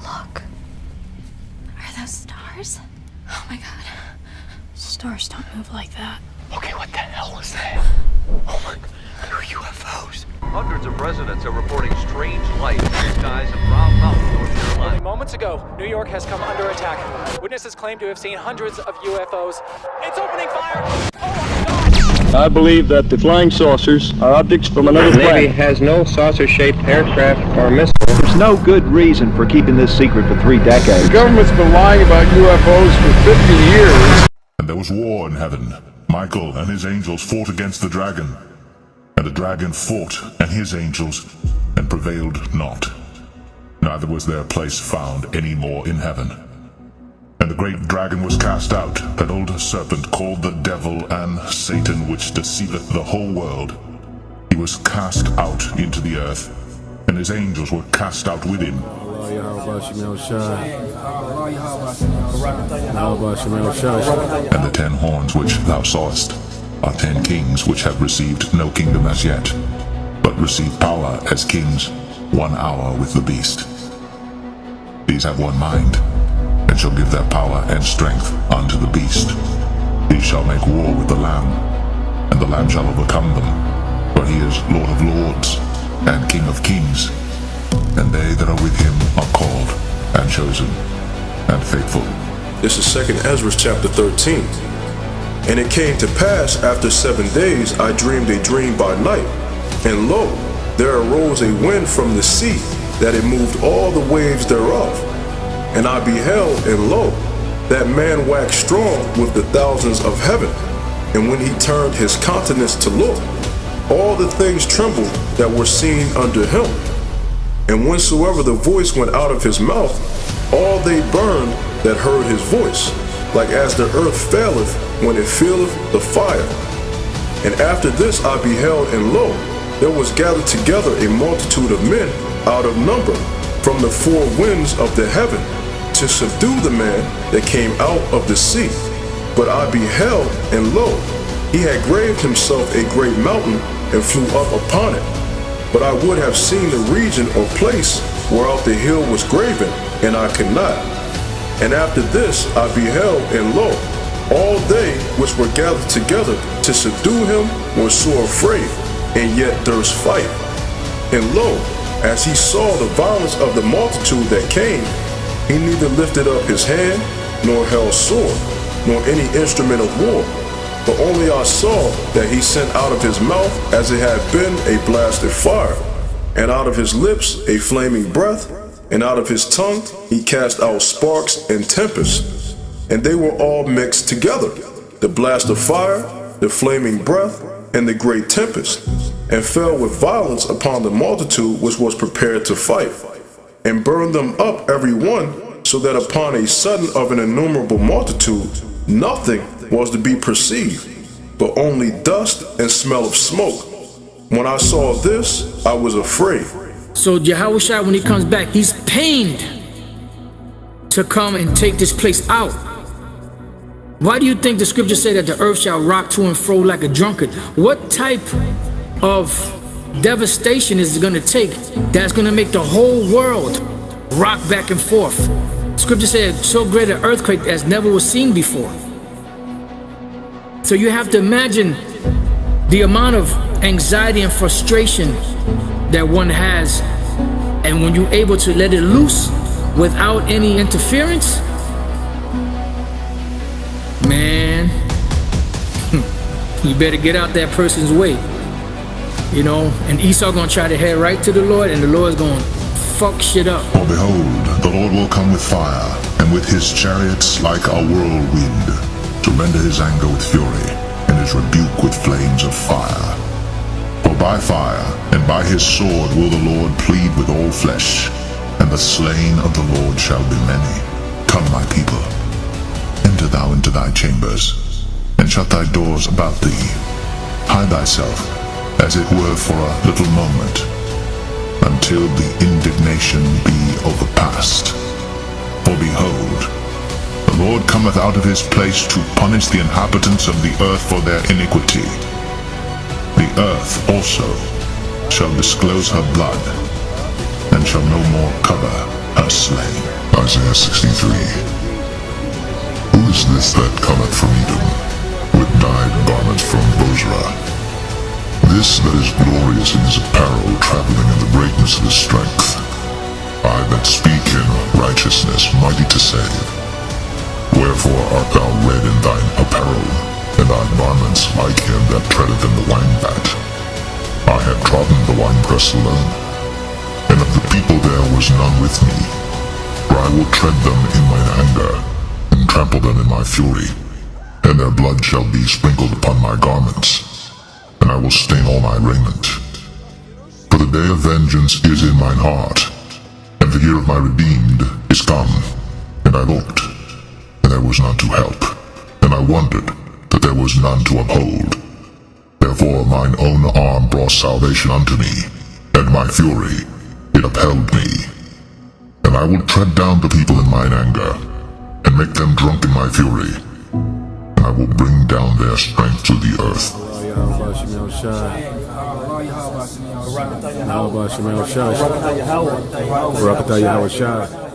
Look. Are those stars? Oh my god. Stars don't move like that. Okay, what the hell was that? Oh my god, they're UFOs. Hundreds of residents are reporting strange lights in the skies of Round Mountain, North Carolina. Only moments ago, New York has come under attack. Witnesses claim to have seen hundreds of UFOs. It's opening fire! Oh my god! I believe that the flying saucers are objects from another The Navy planet. has no saucer-shaped aircraft or missile. There's no good reason for keeping this secret for 3 decades. The government's been lying about UFOs for 50 years. And there was war in heaven. Michael and his angels fought against the dragon. And the dragon fought and his angels, and prevailed not. Neither was their place found any more in heaven. And the great dragon was cast out, that old serpent called the devil and Satan, which deceiveth the whole world. He was cast out into the earth, and his angels were cast out with him. And the 10 horns which thou sawest are 10 kings which have received no kingdom as yet, but receive power as kings 1 hour with the beast. These have one mind, and shall give their power and strength unto the beast. These shall make war with the Lamb, and the Lamb shall overcome them, for he is Lord of lords, and King of kings, and they that are with him are called, and chosen, and faithful. This is 2nd Ezra chapter 13. And it came to pass after 7 days I dreamed a dream by night, and lo, there arose a wind from the sea, that it moved all the waves thereof. And I beheld, and lo, that man waxed strong with the thousands of heaven. And when he turned his countenance to look, all the things trembled that were seen under him. And whensoever the voice went out of his mouth, all they burned that heard his voice, like as the earth faileth when it feeleth the fire. And after this I beheld, and lo, there was gathered together a multitude of men out of number from the 4 winds of the heaven, to subdue the man that came out of the sea. But I beheld, and lo, he had graved himself a great mountain, and flew up upon it. But I would have seen the region or place whereof the hill was graven, and I could not. And after this I beheld, and lo, all they which were gathered together to subdue him were sore afraid, and yet durst fight. And lo, as he saw the violence of the multitude that came, he neither lifted up his hand, nor held sword, nor any instrument of war, but only I saw that he sent out of his mouth as it had been a blast of fire, and out of his lips a flaming breath, and out of his tongue he cast out sparks and tempests, and they were all mixed together, the blast of fire, the flaming breath, and the great tempest, and fell with violence upon the multitude which was prepared to fight, and burned them up every one, so that upon a sudden of an innumerable multitude nothing was to be perceived, but only dust and smell of smoke. When I saw this, I was afraid. So Yahushua, when he comes back, he's pained to come and take this place out. Why do you think the scriptures say that the earth shall rock to and fro like a drunkard? What type of devastation is it going to take that's going to make the whole world rock back and forth? Scripture said so great an earthquake as never was seen before. So you have to imagine the amount of anxiety and frustration that one has, and when you're able to let it loose without any interference, man, you better get out that person's way, you know. And Esau gonna try to head right to the Lord, and the Lord's gonna fuck shit up. For behold, the Lord will come with fire, and with his chariots like a whirlwind, to render his anger with fury, and his rebuke with flames of fire. For by fire and by his sword will the Lord plead with all flesh, and the slain of the Lord shall be many. Come, my people, enter thou into thy chambers, and shut thy doors about thee. Hide thyself, as it were for a little moment, until the indignation be overpast. For behold, the Lord cometh out of his place to punish the inhabitants of the earth for their iniquity. The earth also shall disclose her blood, and shall no more cover her slain. Isaiah 63. Who is this that cometh from Edom, with dyed garments from Bozrah? This that is glorious in his apparel, traveling in the greatness of his strength. I that speak in righteousness, mighty to save. Wherefore art thou red in thine apparel, and thy garments like him that treadeth in the wine-vat? I have trodden the winepress alone, and of the people there was none with me. For I will tread them in mine anger, and trample them in my fury, and their blood shall be sprinkled upon my garments, and I will stain all my raiment. For the day of vengeance is in mine heart, and the year of my redeemed is come. And I looked, and there was none to help, and I wondered that there was none to uphold. Therefore mine own arm brought salvation unto me, and my fury, it upheld me. And I will tread down the people in mine anger, and make them drunk in my fury, and I will bring down their strength to the earth. How about Shemel Shah?